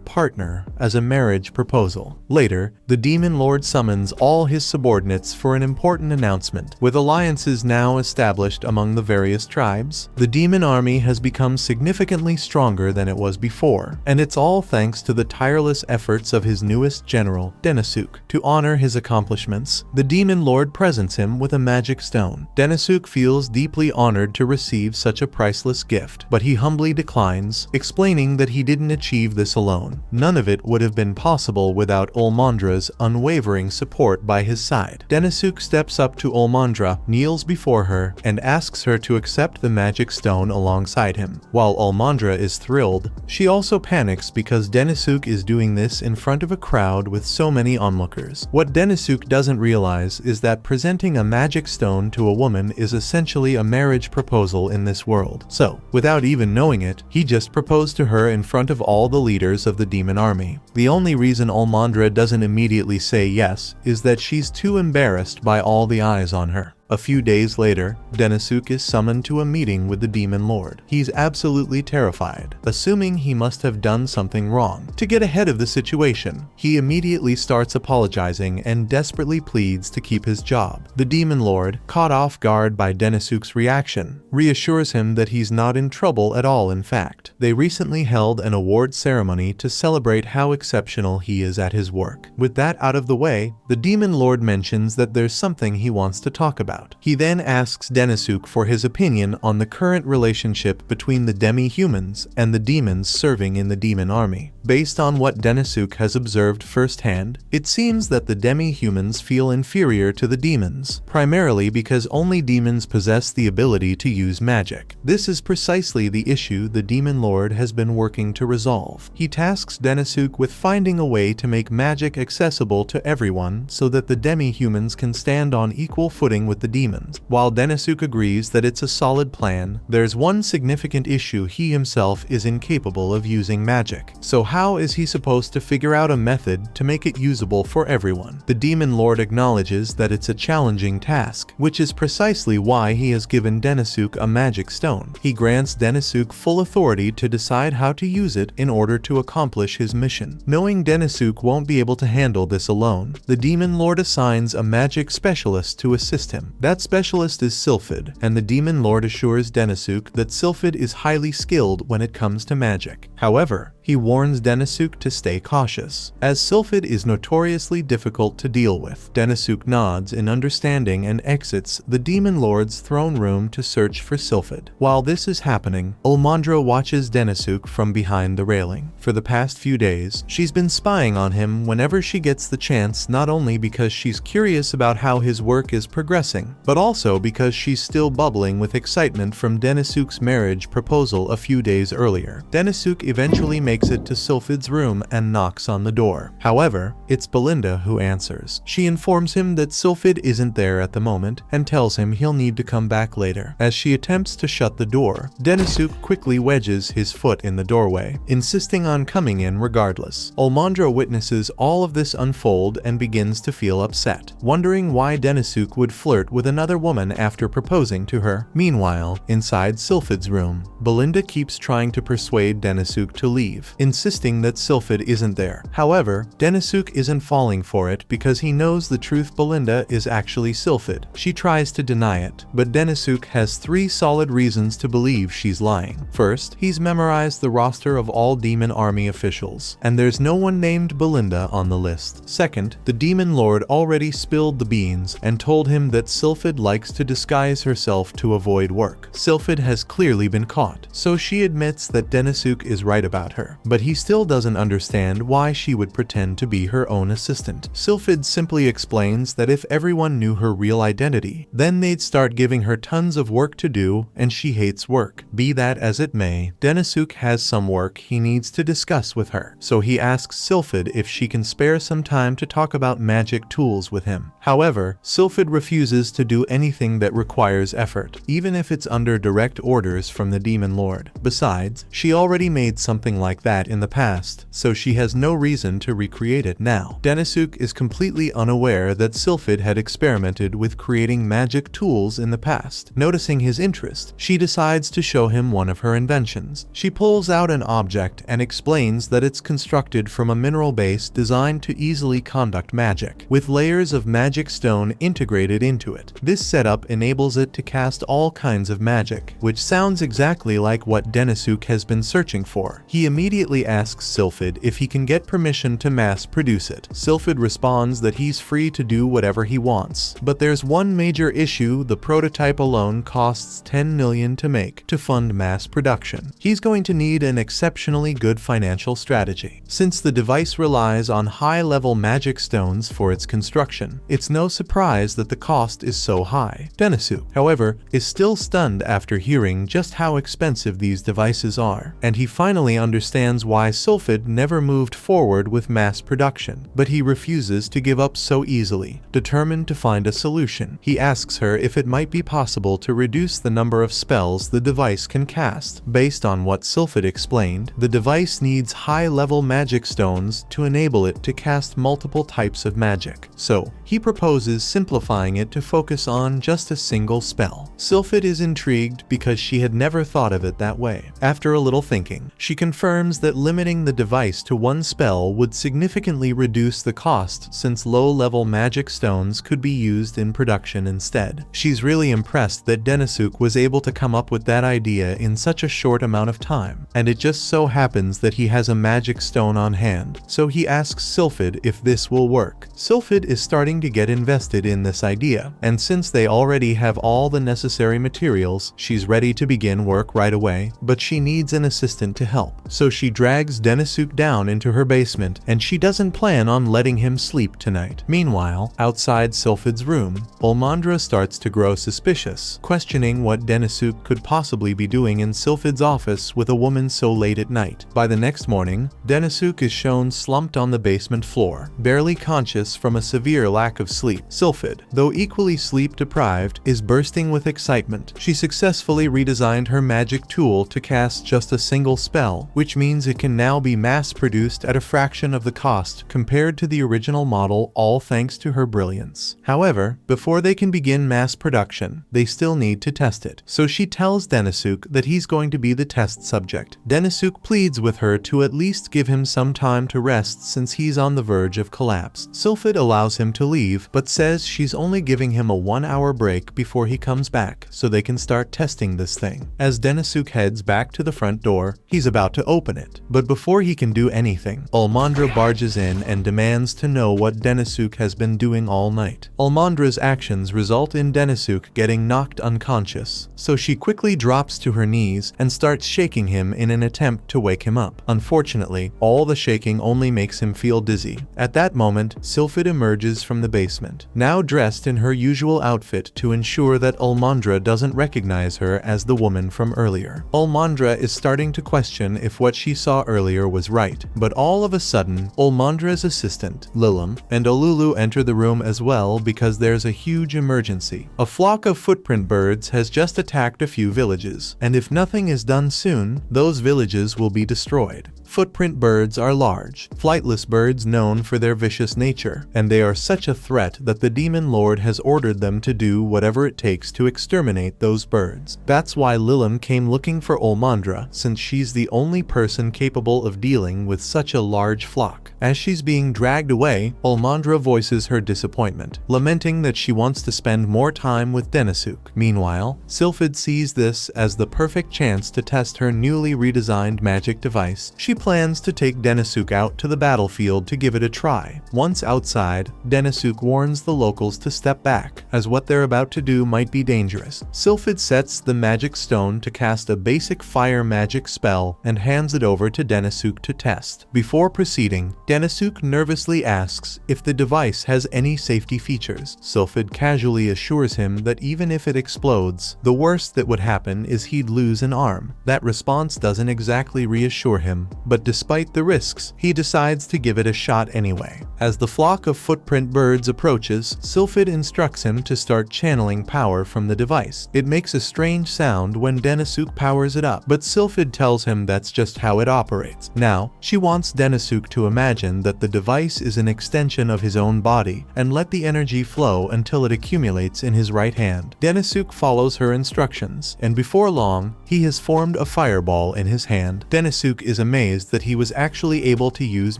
partner as a marriage proposal. Later, the Demon Lord summons all his subordinates for an important announcement. With alliances now established among the various tribes, the demon army has become significantly stronger than it was before, and it's all thanks to the tireless efforts of his newest general, Denosuke. To honor his accomplishments, the Demon Lord presents him with a magic stone. Denosuke feels deeply honored to receive such a priceless gift, but he humbly declines, explaining that he didn't achieve this alone. None of it would have been possible without Olmandra's unwavering support by his side. Denosuke steps up to Olmandra, kneels before her, and asks her to accept the magic stone alongside him. While Olmandra is thrilled, she also panics because Denosuke is doing this in front of a crowd with so many onlookers. What Denosuke doesn't realize is that presenting a magic stone to a woman is essentially a marriage proposal in this world. So, without even knowing it, he just proposed to her in front of all the leaders of the demon army. The only reason Olmandra doesn't immediately say yes is that she's too embarrassed by all the eyes on her. A few days later, Denosuke is summoned to a meeting with the Demon Lord. He's absolutely terrified, assuming he must have done something wrong. To get ahead of the situation, he immediately starts apologizing and desperately pleads to keep his job. The Demon Lord, caught off guard by Denosuke's reaction, reassures him that he's not in trouble at all. In fact, they recently held an award ceremony to celebrate how exceptional he is at his work. With that out of the way, the Demon Lord mentions that there's something he wants to talk about. He then asks Denosuke for his opinion on the current relationship between the demi-humans and the demons serving in the demon army. Based on what Denosuke has observed firsthand, it seems that the demi-humans feel inferior to the demons, primarily because only demons possess the ability to use magic. This is precisely the issue the Demon Lord has been working to resolve. He tasks Denosuke with finding a way to make magic accessible to everyone so that the demi-humans can stand on equal footing with the demons. While Denosuke agrees that it's a solid plan, there's one significant issue: he himself is incapable of using magic. So how is he supposed to figure out a method to make it usable for everyone? The Demon Lord acknowledges that it's a challenging task, which is precisely why he has given Denosuke a magic stone. He grants Denosuke full authority to decide how to use it in order to accomplish his mission. Knowing Denosuke won't be able to handle this alone, the Demon Lord assigns a magic specialist to assist him. That specialist is Sylphid, and the Demon Lord assures Denosuke that Sylphid is highly skilled when it comes to magic. However, he warns Denosuke to stay cautious, as Sylphid is notoriously difficult to deal with. Denosuke nods in understanding and exits the Demon Lord's throne room to search for Sylphid. While this is happening, Olmandra watches Denosuke from behind the railing. For the past few days, she's been spying on him whenever she gets the chance, not only because she's curious about how his work is progressing, everything, but also because she's still bubbling with excitement from Denisuk's marriage proposal a few days earlier. Denisuk eventually makes it to Sylphid's room and knocks on the door. However, it's Belinda who answers. She informs him that Sylphid isn't there at the moment and tells him he'll need to come back later. As she attempts to shut the door, Denisuk quickly wedges his foot in the doorway, insisting on coming in regardless. Olmandra witnesses all of this unfold and begins to feel upset, wondering why Denisuk would flirt with another woman after proposing to her. Meanwhile, inside Sylphid's room, Belinda keeps trying to persuade Denisuk to leave, insisting that Sylphid isn't there. However, Denisuk isn't falling for it because he knows the truth. Belinda is actually Sylphid. She tries to deny it, but Denisuk has 3 solid reasons to believe she's lying. First, he's memorized the roster of all Demon Army officials, and there's no one named Belinda on the list. Second, the Demon Lord already spilled the beans and told him that Sylphid likes to disguise herself to avoid work. Sylphid has clearly been caught, so she admits that Denisuk is right about her, but he still doesn't understand why she would pretend to be her own assistant. Sylphid simply explains that if everyone knew her real identity, then they'd start giving her tons of work to do, and she hates work. Be that as it may, Denisuk has some work he needs to discuss with her, so he asks Sylphid if she can spare some time to talk about magic tools with him. However, Sylphid refuses to do anything that requires effort, even if it's under direct orders from the Demon Lord. Besides, she already made something like that in the past, so she has no reason to recreate it now. Denisuk is completely unaware that Sylphid had experimented with creating magic tools in the past. Noticing his interest, she decides to show him one of her inventions. She pulls out an object and explains that it's constructed from a mineral base designed to easily conduct magic, with layers of magic stone integrated into it. This setup enables it to cast all kinds of magic, which sounds exactly like what Denisuk has been searching for. He immediately asks Sylphid if he can get permission to mass produce it. Sylphid responds that he's free to do whatever he wants, but there's one major issue: the prototype alone costs 10 million to make. To fund mass production, he's going to need an exceptionally good financial strategy. Since the device relies on high-level magic stones for its construction, it's no surprise that the cost is so high. Denisuk, however, is still stunned after hearing just how expensive these devices are, and he finally understands why Sylphid never moved forward with mass production, but he refuses to give up so easily. Determined to find a solution, he asks her if it might be possible to reduce the number of spells the device can cast. Based on what Sylphid explained, the device needs high-level magic stones to enable it to cast multiple types of magic, so he proposes simplifying it to focus on just a single spell. Sylphid is intrigued because she had never thought of it that way. After a little thinking, she confirms that limiting the device to one spell would significantly reduce the cost, since low-level magic stones could be used in production instead. She's really impressed that Denisuk was able to come up with that idea in such a short amount of time, and it just so happens that he has a magic stone on hand, so he asks Sylphid if this will work. Sylphid is starting to get invested in this idea, and since they already have all the necessary materials, she's ready to begin work right away, but she needs an assistant to help. So she drags Denisuk down into her basement, and she doesn't plan on letting him sleep tonight. Meanwhile, outside Sylphid's room, Olmandra starts to grow suspicious, questioning what Denisuk could possibly be doing in Sylphid's office with a woman so late at night. By the next morning, Denisuk is shown slumped on the basement floor, barely conscious from a severe lack of sleep. Sylphid, though equally sleep-deprived, is bursting with excitement. She successfully redesigned her magic tool to cast just a single spell, which means it can now be mass-produced at a fraction of the cost compared to the original model, all thanks to her brilliance. However, before they can begin mass production, they still need to test it, so she tells Denisuk that he's going to be the test subject. Denisuk pleads with her to at least give him some time to rest since he's on the verge of collapse. Sylphid allows him to leave, but says she's only giving him a 1-hour break before he comes back, so they can start testing this thing. As Denisuk heads back to the front door, he's about to open it, but before he can do anything, Olmandra barges in and demands to know what Denisuk has been doing all night. Olmandra's actions result in Denisuk getting knocked unconscious, so she quickly drops to her knees and starts shaking him in an attempt to wake him up. Unfortunately, all the shaking only makes him feel dizzy. At that moment, Sylphid emerges from the basement, now dressed in her usual usual outfit to ensure that Ulmandra doesn't recognize her as the woman from earlier. Ulmandra is starting to question if what she saw earlier was right, but all of a sudden, Ulmandra's assistant, Lilim, and Olulu enter the room as well because there's a huge emergency. A flock of footprint birds has just attacked a few villages, and if nothing is done soon, those villages will be destroyed. Footprint birds are large, flightless birds known for their vicious nature, and they are such a threat that the Demon Lord has ordered them to do whatever it takes to exterminate those birds. That's why Lilim came looking for Ulmandra, since she's the only person capable of dealing with such a large flock. As she's being dragged away, Ulmandra voices her disappointment, lamenting that she wants to spend more time with Denisuk. Meanwhile, Sylphid sees this as the perfect chance to test her newly redesigned magic device. She plans to take Denisuk out to the battlefield to give it a try. Once outside, Denisuk warns the locals to step back, as what they're about to do might be dangerous. Sylphid sets the magic stone to cast a basic fire magic spell and hands it over to Denisuk to test. Before proceeding, Denisuk nervously asks if the device has any safety features. Sylphid casually assures him that even if it explodes, the worst that would happen is he'd lose an arm. That response doesn't exactly reassure him, but despite the risks, he decides to give it a shot anyway. As the flock of footprint birds approaches, Sylphid instructs him to start channeling power from the device. It makes a strange sound when Denisuk powers it up, but Sylphid tells him that's just how it operates. Now, she wants Denisuk to imagine that the device is an extension of his own body and let the energy flow until it accumulates in his right hand. Denisuk follows her instructions, and before long, he has formed a fireball in his hand. Denisuk is amazed that he was actually able to use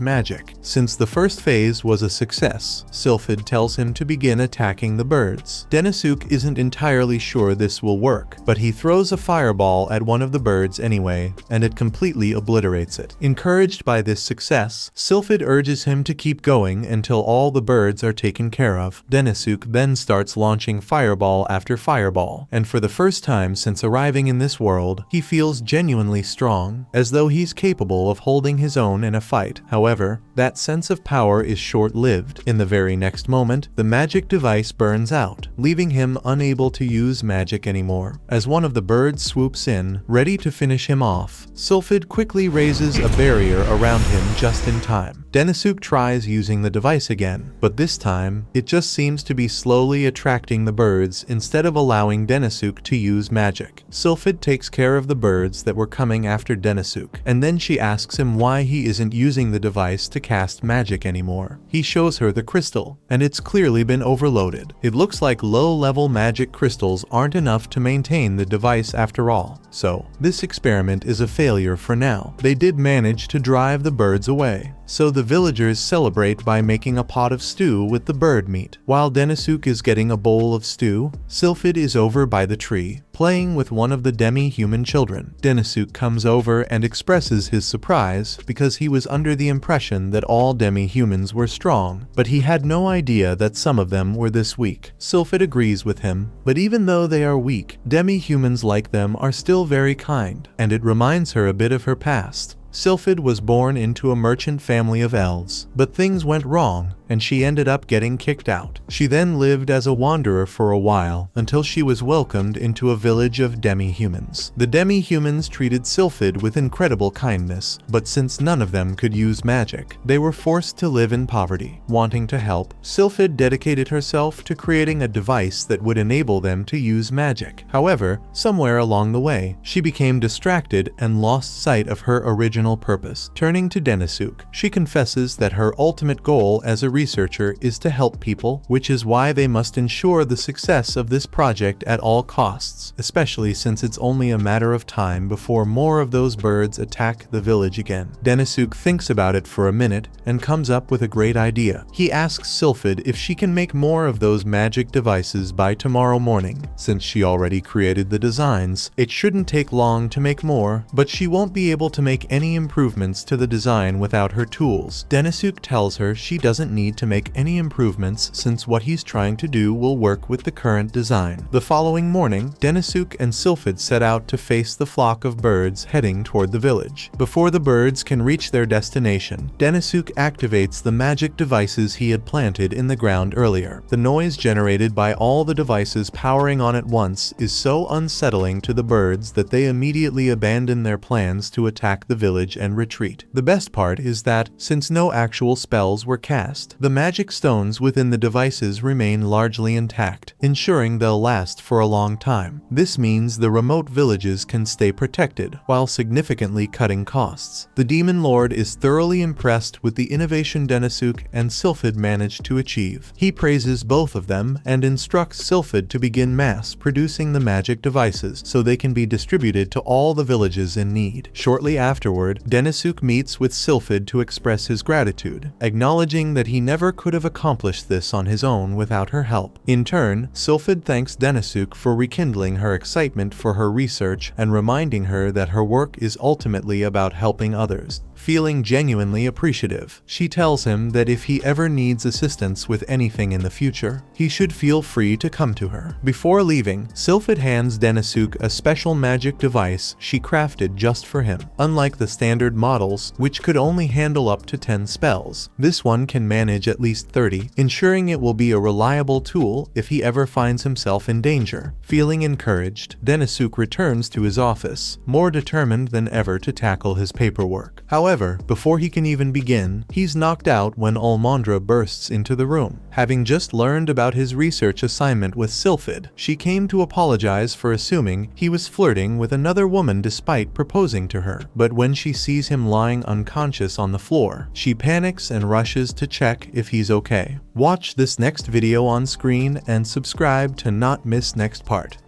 magic. Since the first phase was a success, Sylphid tells him to begin attacking the birds. Denisuk isn't entirely sure this will work, but he throws a fireball at one of the birds anyway, and it completely obliterates it. Encouraged by this success, Sylphid urges him to keep going until all the birds are taken care of. Denisuk then starts launching fireball after fireball, and for the first time since arriving in this world, he feels genuinely strong, as though he's capable of holding his own in a fight. However, that sense of power is short-lived. In the very next moment, the magic device burns out, leaving him unable to use magic anymore. As one of the birds swoops in, ready to finish him off, Sylphid quickly raises a barrier around him just in time. Denisuk tries using the device again, but this time, it just seems to be slowly attracting the birds instead of allowing Denisuk to use magic. Sylphid takes care of the birds that were coming after Denisuk, and then she asks him why he isn't using the device to cast magic anymore. He shows her the crystal, and it's clearly been overloaded. It looks like low-level magic crystals aren't enough to maintain the device after all. So, this experiment is a failure for now. They did manage to drive the birds away, so the villagers celebrate by making a pot of stew with the bird meat. While Denisuk is getting a bowl of stew, Sylphid is over by the tree, playing with one of the demi-human children. Denisuk comes over and expresses his surprise because he was under the impression that all demi-humans were strong, but he had no idea that some of them were this weak. Sylphid agrees with him, but even though they are weak, demi-humans like them are still very kind, and it reminds her a bit of her past. Sylphid was born into a merchant family of elves, but things went wrong, and she ended up getting kicked out. She then lived as a wanderer for a while, until she was welcomed into a village of demi-humans. The demi-humans treated Sylphid with incredible kindness, but since none of them could use magic, they were forced to live in poverty. Wanting to help, Sylphid dedicated herself to creating a device that would enable them to use magic. However, somewhere along the way, she became distracted and lost sight of her original purpose. Turning to Denisuk, she confesses that her ultimate goal as a researcher is to help people, which is why they must ensure the success of this project at all costs, especially since it's only a matter of time before more of those birds attack the village again. Denisuk thinks about it for a minute and comes up with a great idea. He asks Sylphid if she can make more of those magic devices by tomorrow morning. Since she already created the designs, it shouldn't take long to make more, but she won't be able to make any any improvements to the design without her tools. Denosuke tells her she doesn't need to make any improvements since what he's trying to do will work with the current design. The following morning, Denosuke and Sylphid set out to face the flock of birds heading toward the village. Before the birds can reach their destination, Denosuke activates the magic devices he had planted in the ground earlier. The noise generated by all the devices powering on at once is so unsettling to the birds that they immediately abandon their plans to attack the village and retreat. The best part is that, since no actual spells were cast, the magic stones within the devices remain largely intact, ensuring they'll last for a long time. This means the remote villages can stay protected, while significantly cutting costs. The Demon Lord is thoroughly impressed with the innovation Denosuke and Sylphid managed to achieve. He praises both of them and instructs Sylphid to begin mass-producing the magic devices so they can be distributed to all the villages in need. Shortly afterward, Denosuke meets with Sylphid to express his gratitude, acknowledging that he never could have accomplished this on his own without her help. In turn, Sylphid thanks Denosuke for rekindling her excitement for her research and reminding her that her work is ultimately about helping others. Feeling genuinely appreciative, she tells him that if he ever needs assistance with anything in the future, he should feel free to come to her. Before leaving, Sylphid hands Denosuke a special magic device she crafted just for him. Unlike the standard models, which could only handle up to 10 spells, this one can manage at least 30, ensuring it will be a reliable tool if he ever finds himself in danger. Feeling encouraged, Denosuke returns to his office, more determined than ever to tackle his paperwork. However, before he can even begin, he's knocked out when Almondra bursts into the room. Having just learned about his research assignment with Sylphid, she came to apologize for assuming he was flirting with another woman despite proposing to her. But when she sees him lying unconscious on the floor, she panics and rushes to check if he's okay. Watch this next video on screen and subscribe to not miss next part.